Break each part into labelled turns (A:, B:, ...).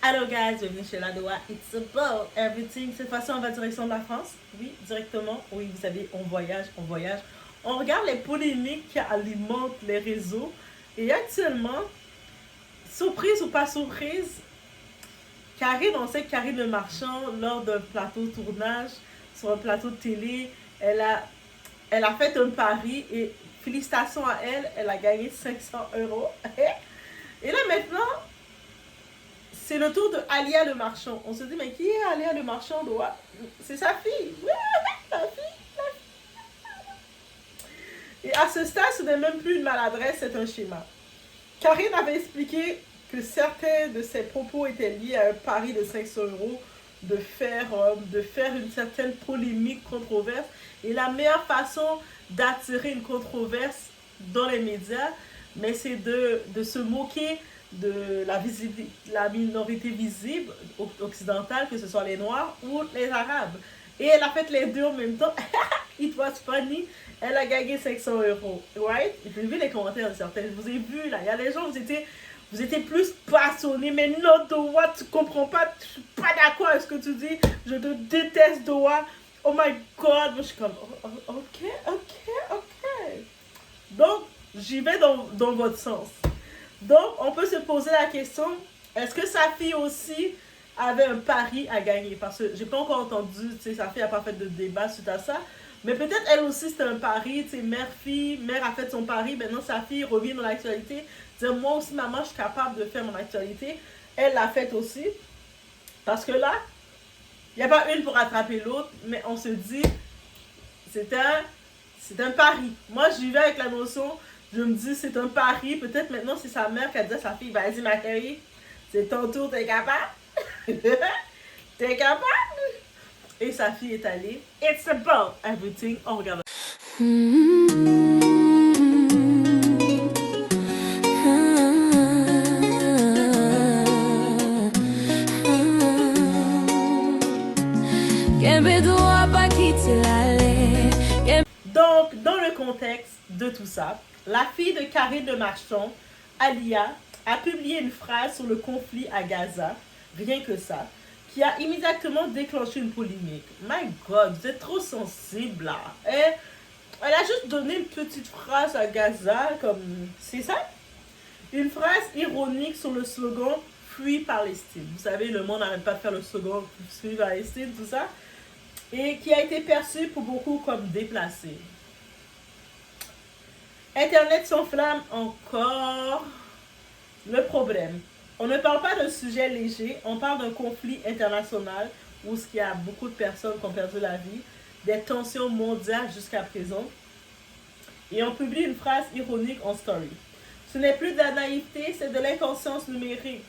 A: Hello guys, bienvenue chez Ladoa. It's about everything. Cette fois-ci, on va direction de la France. Oui, directement. Oui, vous savez, on voyage, on voyage. On regarde les polémiques qui alimentent les réseaux. Et actuellement, surprise ou pas surprise, Karine, on sait que Karine Le Marchand, lors d'un plateau tournage, sur un plateau de télé, elle a fait un pari et félicitations à elle, elle a gagné 500 euros. Et là maintenant, c'est le tour de Alia Le Marchand. On se dit, mais qui est Alia Le Marchand? C'est sa fille. Oui, sa fille. Et à ce stade, ce n'est même plus une maladresse, c'est un schéma. Karine avait expliqué que certains de ses propos étaient liés à un pari de 500 euros de faire une certaine polémique, controverse. Et la meilleure façon d'attirer une controverse dans les médias, mais c'est de se moquer de la minorité visible occidentale, que ce soit les Noirs ou les Arabes. Et elle a fait les deux en même temps. It was funny. Elle a gagné 500 euros. Right? J'ai vu les commentaires de certains. Je vous ai vu là. Il y a des gens, vous étiez plus passionnés. Mais non, Doha, tu comprends pas. Je suis pas d'accord avec ce que tu dis. Je te déteste, Doha. Oh my god. Moi, je suis comme, ok. Donc, j'y vais dans votre sens. Donc, on peut se poser la question, est-ce que sa fille aussi avait un pari à gagner? Parce que j'ai pas encore entendu, tu sais, sa fille n'a pas fait de débat suite à ça. Mais peut-être elle aussi c'était un pari, tu sais, mère a fait son pari, maintenant sa fille revient dans l'actualité. Dire, moi aussi, maman, je suis capable de faire mon actualité. Elle l'a fait aussi. Parce que là, il n'y a pas une pour attraper l'autre, mais on se dit, c'est un pari. Moi, j'y vais avec la notion, je me dis, c'est un pari. Peut-être maintenant, c'est sa mère qui a dit à sa fille, vas-y, ma chérie, c'est ton tour, t'es capable? T'es capable? Et sa fille est allée. It's about everything. On regarde. Donc, dans le contexte de tout ça, la fille de Karine Le Marchand, Alia, a publié une phrase sur le conflit à Gaza, rien que ça, qui a immédiatement déclenché une polémique. My God, vous êtes trop sensible là. Elle a juste donné une petite phrase à Gaza, comme, c'est ça? Une phrase ironique sur le slogan Free Palestine. Vous savez, le monde n'arrête pas de faire le slogan Free Palestine, tout ça. Et qui a été perçu pour beaucoup comme déplacé. Internet s'enflamme encore. Le problème, on ne parle pas d'un sujet léger, on parle d'un conflit international où il y a beaucoup de personnes qui ont perdu la vie, des tensions mondiales jusqu'à présent. Et on publie une phrase ironique en story. Ce n'est plus de la naïveté, c'est de l'inconscience numérique.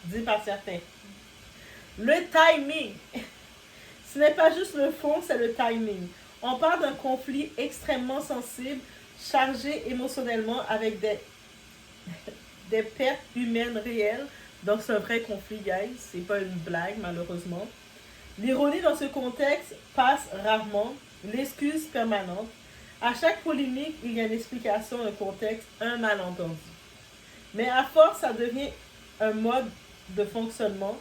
A: Dit par certains. Le timing. Ce n'est pas juste le fond, c'est le timing. On parle d'un conflit extrêmement sensible, chargé émotionnellement avec des pertes humaines réelles. Donc c'est un vrai conflit, guys. C'est pas une blague, malheureusement. L'ironie dans ce contexte passe rarement, l'excuse permanente. À chaque polémique, il y a une explication, un contexte, un malentendu. Mais à force, ça devient un mode de fonctionnement.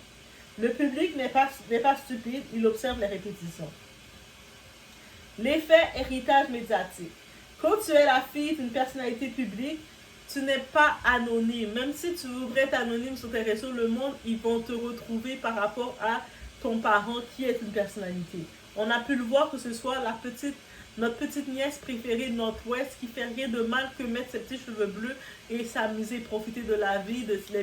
A: Le public n'est pas stupide, il observe les répétitions. L'effet héritage médiatique. Quand tu es la fille d'une personnalité publique, tu n'es pas anonyme. Même si tu voudrais être anonyme sur tes réseaux, le monde, ils vont te retrouver par rapport à ton parent qui est une personnalité. On a pu le voir, que ce soit notre petite nièce préférée de Northwest qui fait rien de mal que mettre ses petits cheveux bleus et s'amuser, profiter de la vie, les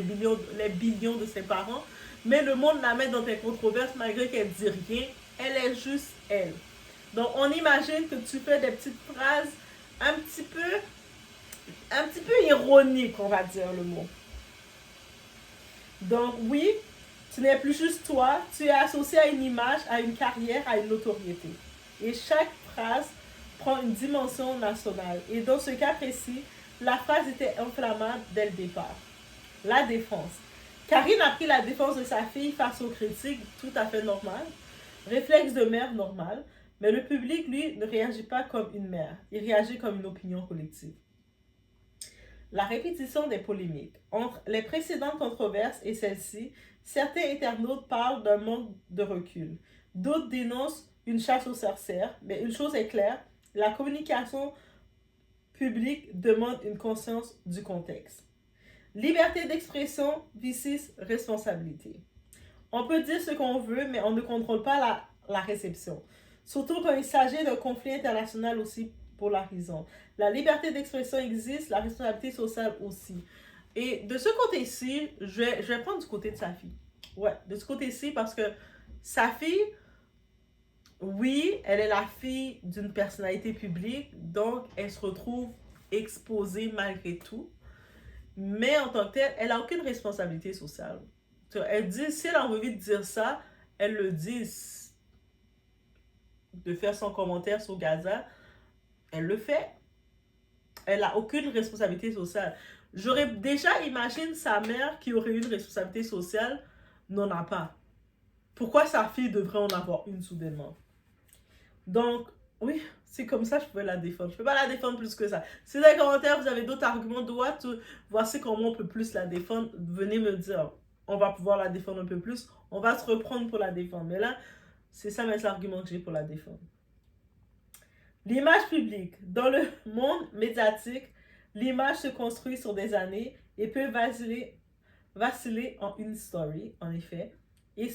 A: billions de ses parents. Mais le monde la met dans des controverses malgré qu'elle dit rien. Elle est juste elle. Donc on imagine que tu fais des petites phrases un petit peu ironiques, on va dire le mot. Donc oui, tu n'es plus juste toi, tu es associé à une image, à une carrière, à une notoriété. Et chaque phrase prend une dimension nationale. Et dans ce cas précis, la phrase était inflammable dès le départ. La défense. Karine a pris la défense de sa fille face aux critiques, tout à fait normal. Réflexe de mère normal. Mais le public, lui, ne réagit pas comme une mère. Il réagit comme une opinion collective. la répétition des polémiques. Entre les précédentes controverses et celle-ci, certains internautes parlent d'un manque de recul. D'autres dénoncent une chasse aux sorcières, mais une chose est claire, la communication publique demande une conscience du contexte. Liberté d'expression versus responsabilité. On peut dire ce qu'on veut, mais on ne contrôle pas la réception. Surtout quand il s'agit d'un conflit international aussi polarisant. La liberté d'expression existe, la responsabilité sociale aussi. Et de ce côté-ci, je vais prendre du côté de sa fille. Ouais, de ce côté-ci, parce que sa fille, oui, elle est la fille d'une personnalité publique, donc elle se retrouve exposée malgré tout. Mais en tant que telle, elle n'a aucune responsabilité sociale. Elle dit, si elle a envie de dire ça, elle le dit. De faire son commentaire sur Gaza, elle le fait. Elle n'a aucune responsabilité sociale. J'aurais déjà imaginé sa mère qui aurait une responsabilité sociale, n'en a pas. Pourquoi sa fille devrait en avoir une soudainement? Donc, oui, c'est comme ça que je pouvais la défendre. Je ne peux pas la défendre plus que ça. Si dans les commentaires, vous avez d'autres arguments de what, voici comment on peut plus la défendre. Venez me dire, on va pouvoir la défendre un peu plus. On va se reprendre pour la défendre. Mais là, c'est ça mes arguments que j'ai pour la défendre. L'image publique. Dans le monde médiatique, l'image se construit sur des années et peut vaciller en une story, en effet. Et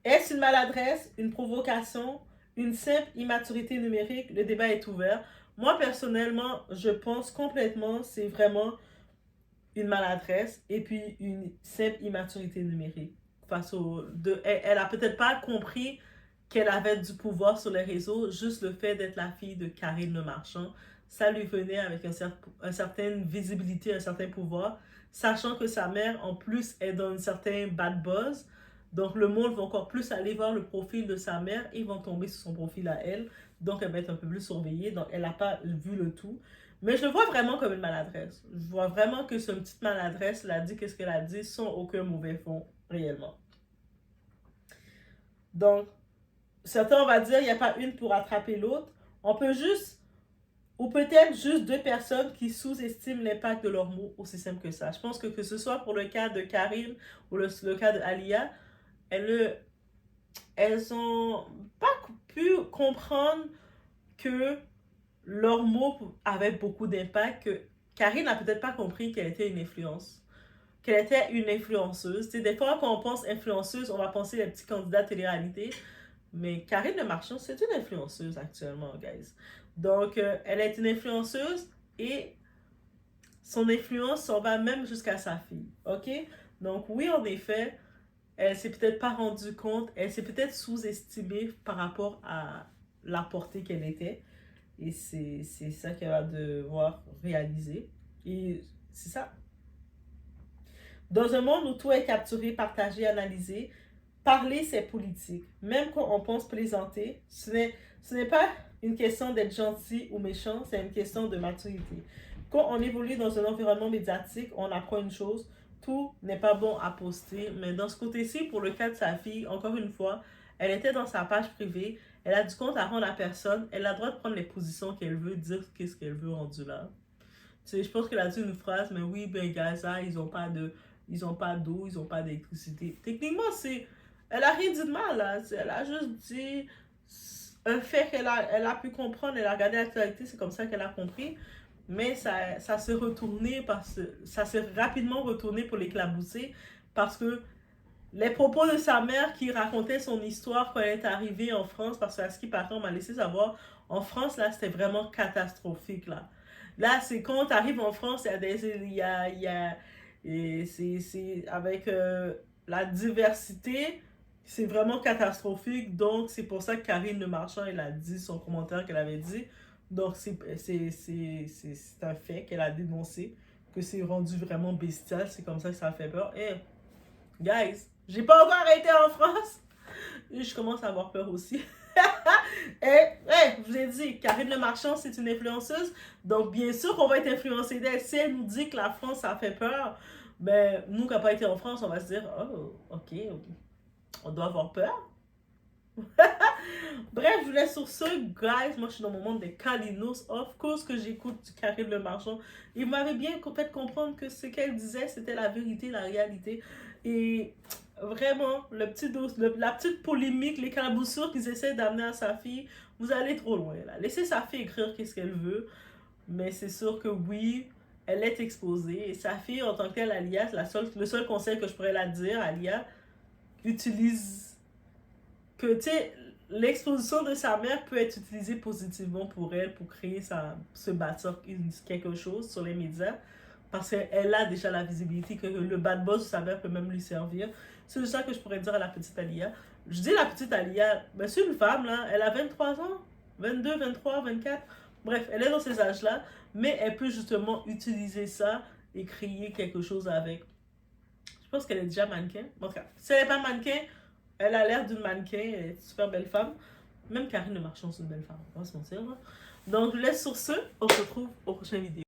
A: est-ce une maladresse, une provocation, une simple immaturité numérique? Le débat est ouvert. Moi, personnellement, je pense complètement c'est vraiment une maladresse et puis une simple immaturité numérique. Elle a peut-être pas compris qu'elle avait du pouvoir sur les réseaux, juste le fait d'être la fille de Karine Le Marchand, ça lui venait avec une certaine visibilité, un certain pouvoir, sachant que sa mère, en plus, est dans une certaine bad buzz. Donc, le monde va encore plus aller voir le profil de sa mère et vont tomber sur son profil à elle. Donc, elle va être un peu plus surveillée. Donc, elle n'a pas vu le tout. Mais je le vois vraiment comme une maladresse. Je vois vraiment que cette petite maladresse, elle a dit qu'est-ce qu'elle a dit sans aucun mauvais fond, réellement. Donc, certains, on va dire, il n'y a pas une pour attraper l'autre. On peut juste, ou peut-être juste deux personnes qui sous-estiment l'impact de leurs mots, aussi simple que ça. Je pense que ce soit pour le cas de Karine ou le cas de Alia, elles ont pas pu comprendre que leurs mots avaient beaucoup d'impact, que Karine n'a peut-être pas compris qu'elle était une influence. Qu'elle était une influenceuse. Tu sais, des fois, quand on pense influenceuse, on va penser les petits candidats de télé-réalité. Mais Karine Le Marchand, c'est une influenceuse actuellement, guys. Donc, elle est une influenceuse et son influence s'en va même jusqu'à sa fille. OK? Donc, oui, en effet, elle s'est peut-être pas rendue compte, elle s'est peut-être sous-estimée par rapport à la portée qu'elle était. Et c'est ça qu'elle va devoir réaliser. Et c'est ça. Dans un monde où tout est capturé, partagé, analysé, parler, c'est politique. Même quand on pense plaisanter, ce n'est pas une question d'être gentil ou méchant, c'est une question de maturité. Quand on évolue dans un environnement médiatique, on apprend une chose, tout n'est pas bon à poster, mais dans ce côté-ci, pour le cas de sa fille, encore une fois, elle était dans sa page privée, elle a du compte à rendre à personne, elle a le droit de prendre les positions qu'elle veut, dire qu'est-ce qu'elle veut rendu là. Tu sais, je pense qu'elle a dit une phrase, mais oui, ben Gaza, ils n'ont pas d'eau, ils n'ont pas d'électricité. Techniquement, elle a rien dit de mal, là. Elle a juste dit un fait elle a pu comprendre, elle a regardé l'actualité, c'est comme ça qu'elle a compris. Mais ça s'est retourné, ça s'est rapidement retourné pour l'éclabousser, parce que les propos de sa mère qui racontait son histoire quand elle est arrivée en France, parce qu'à ce qui paraît, on m'a laissé savoir, en France, là, c'était vraiment catastrophique, là. Là, c'est quand tu arrives en France, c'est avec la diversité, c'est vraiment catastrophique. Donc, c'est pour ça que Karine Le Marchand, elle a dit son commentaire qu'elle avait dit. Donc, c'est un fait qu'elle a dénoncé, que c'est rendu vraiment bestial. C'est comme ça que ça fait peur. Et, guys, j'ai pas encore arrêté en France. Et je commence à avoir peur aussi. Je vous ai dit, Karine Le Marchand, c'est une influenceuse. Donc, bien sûr qu'on va être influencé d'elle. Si elle nous dit que la France, ça fait peur, ben, nous qui n'avons pas été en France, on va se dire, oh, ok, on doit avoir peur. Bref, je vous laisse sur ce, guys. Moi, je suis dans mon monde des Kalinos. Of course que j'écoute Karine Le Marchand. Il m'avait bien fait comprendre que ce qu'elle disait, c'était la vérité, la réalité. Et vraiment, la petite polémique, les calaboussures qu'ils essaient d'amener à sa fille, vous allez trop loin, là. Laissez sa fille écrire qu'est-ce qu'elle veut. Mais c'est sûr que oui, elle est exposée. Et sa fille, en tant que telle, Alia, le seul conseil que je pourrais la dire, Alia, utilise que, tu sais, l'exposition de sa mère peut être utilisée positivement pour elle, pour créer se bâtir quelque chose sur les médias, parce qu'elle a déjà la visibilité, que le bad boss de sa mère peut même lui servir. C'est ça que je pourrais dire à la petite Alia. Je dis la petite Alia, ben c'est une femme, là, elle a 23 ans, 22, 23, 24, bref, elle est dans ces âges-là, mais elle peut justement utiliser ça et créer quelque chose avec. Je pense qu'elle est déjà mannequin. En tout cas, si elle n'est pas mannequin, elle a l'air d'une mannequin, elle est une super belle femme. Même Karine Le Marchand, c'est une belle femme, on va se mentir. Là. Donc, je vous laisse sur ce. On se retrouve aux prochaines vidéos.